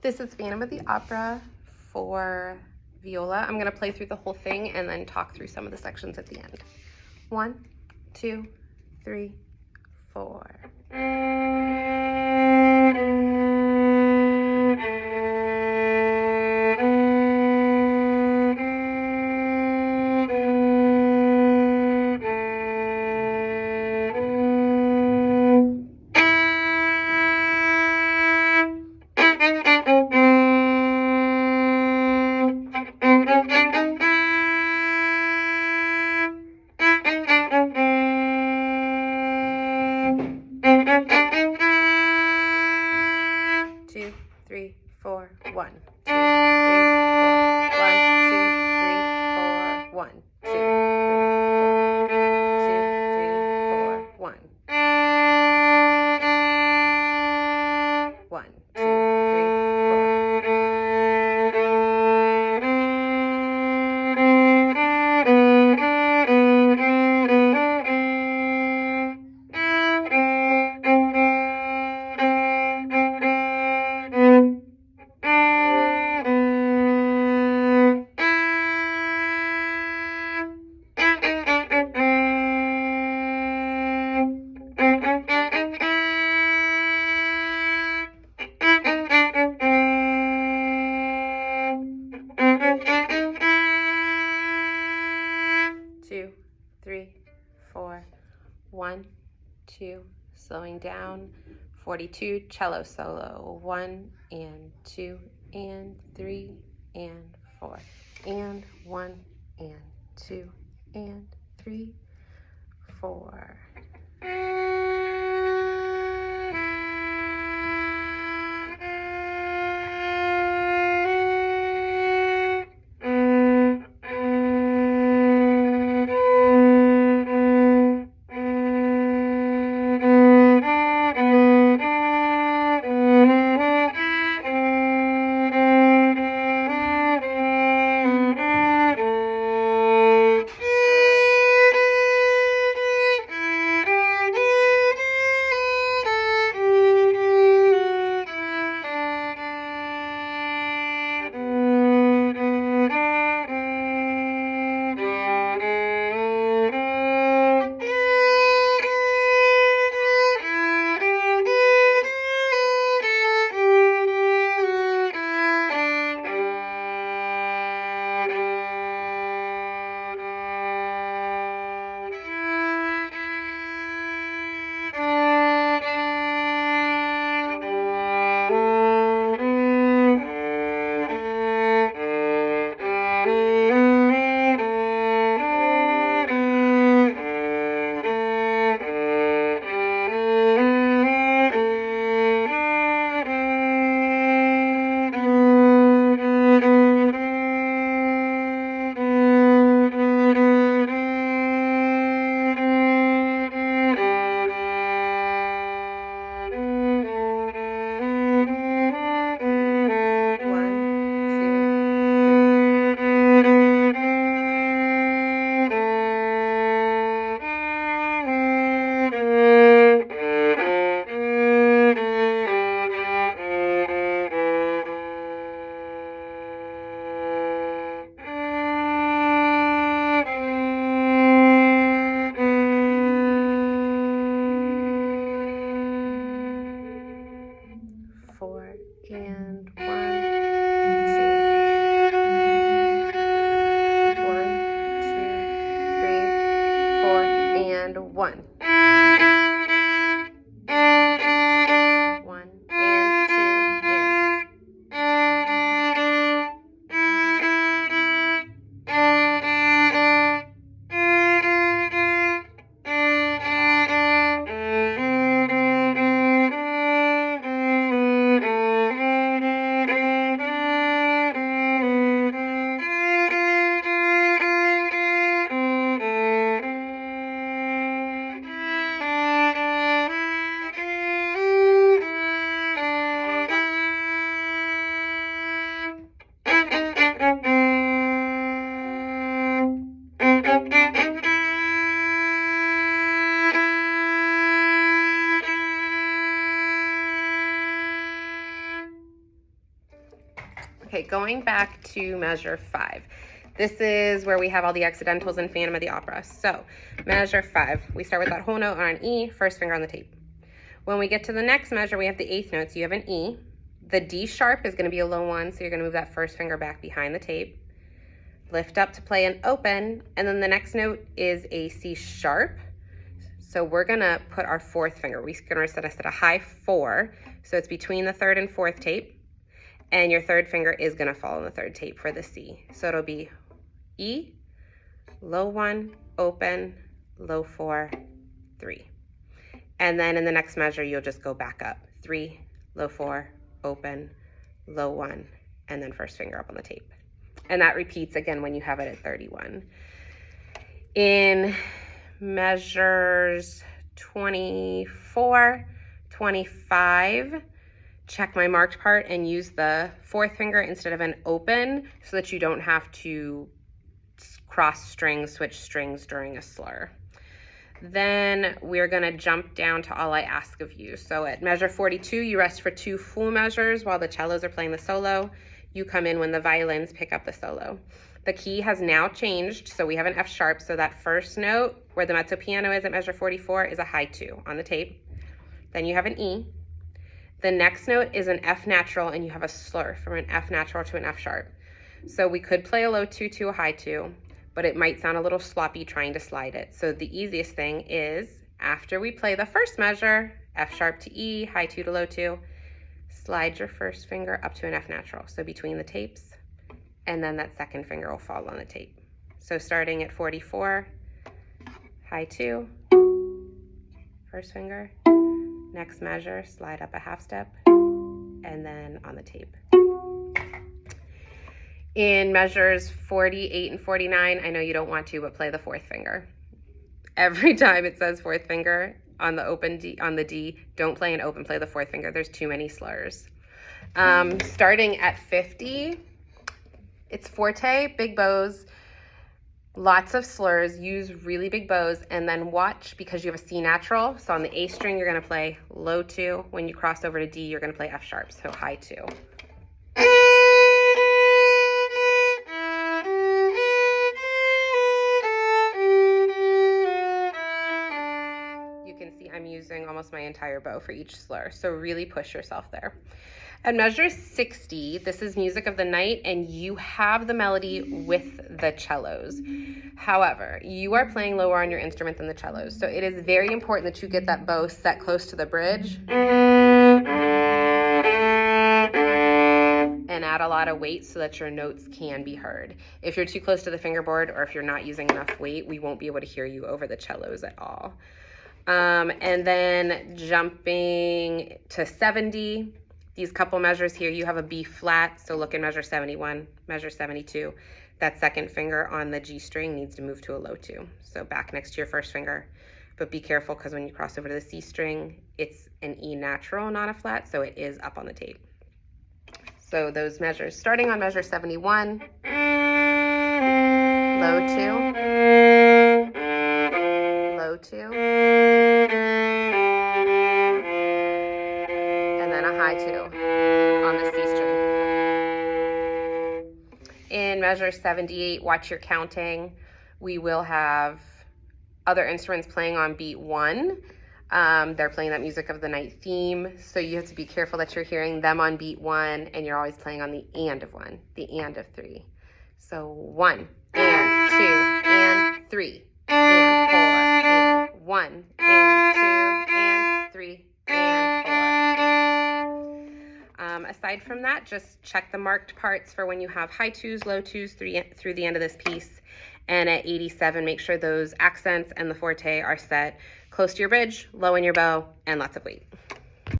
This is Phantom of the Opera for viola. I'm going to play through the whole thing and then talk through some of the sections at the end. 1, 2, 3, 4. Two, three, four, 1, 2, 3, 4, 1, 2, 3, 4, 1, 2, 3, 4, 2, 3, 4, 1, 1, 2, 3, 2, 3, 4, 1, 2, slowing down, 42, cello solo, 1 and 2 and 3 and 4 and 1 and 2 and 3, 4. And 1, 2, 1, 2, 3, 4, and 1. 1 and 2 and Okay, going back to measure 5. This is where we have all the accidentals in Phantom of the Opera. So measure 5, we start with that whole note on an E, first finger on the tape. When we get to the next measure, we have the 8th note, so you have an E. The D sharp is gonna be a low 1, so you're gonna move that first finger back behind the tape. Lift up to play an open, and then the next note is a C sharp. So we're gonna put our 4th finger. We're gonna set us at a high 4, so it's between the 3rd and 4th tape, and your 3rd finger is gonna fall on the 3rd tape for the C. So it'll be E, low 1, open, low 4, 3. And then in the next measure, you'll just go back up. 3, low 4, open, low 1, and then first finger up on the tape. And that repeats again when you have it at 31. In measures 24, 25, check my marked part and use the 4th finger instead of an open so that you don't have to cross strings, switch strings during a slur. Then we're gonna jump down to All I Ask of You. So at measure 42, you rest for 2 full measures while the cellos are playing the solo. You come in when the violins pick up the solo. The key has now changed, so we have an F sharp, so that first note where the mezzo piano is at measure 44 is a high 2 on the tape. Then you have an E. The next note is an F natural, and you have a slur from an F natural to an F sharp. So we could play a low 2 to a high 2, but it might sound a little sloppy trying to slide it. So the easiest thing is, after we play the first measure, F sharp to E, high 2 to low 2, slide your first finger up to an F natural, so between the tapes, and then that 2nd finger will fall on the tape. So starting at 44, high 2, first finger, next measure, slide up a half step, and then on the tape. In measures 48 and 49, I know you don't want to, but play the 4th finger. Every time it says 4th finger on the open D, on the D, don't play an open, play the 4th finger. There's too many slurs. Starting at 50, it's forte, big bows, lots of slurs, use really big bows, and then watch because you have a C natural. So on the A string, you're gonna play low 2. When you cross over to D, you're gonna play F sharp, so high 2. You can see I'm using almost my entire bow for each slur, so really push yourself there. At measure 60, this is music of the night, and you have the melody with the cellos. However, you are playing lower on your instrument than the cellos, so it is very important that you get that bow set close to the bridge and add a lot of weight so that your notes can be heard. If you're too close to the fingerboard or if you're not using enough weight, we won't be able to hear you over the cellos at all. And then jumping to 70, these couple measures here, you have a B flat, so look in measure 71, measure 72. That 2nd finger on the G string needs to move to a low 2. So back next to your first finger, but be careful because when you cross over to the C string, it's an E natural, not a flat, so it is up on the tape. So those measures, starting on measure 71, low 2, low 2, and then a high 2 on the C string. In measure 78, watch your counting. We will have other instruments playing on beat 1. They're playing that music of the night theme, so you have to be careful that you're hearing them on beat 1, and you're always playing on the and of 1, the and of 3. So 1, and 2, and 3, and 4, and 1, and 2, and 3, and 4. Aside from that, just check the marked parts for when you have high 2s, low 2s through the end of this piece. And at 87, make sure those accents and the forte are set close to your bridge, low in your bow, and lots of weight.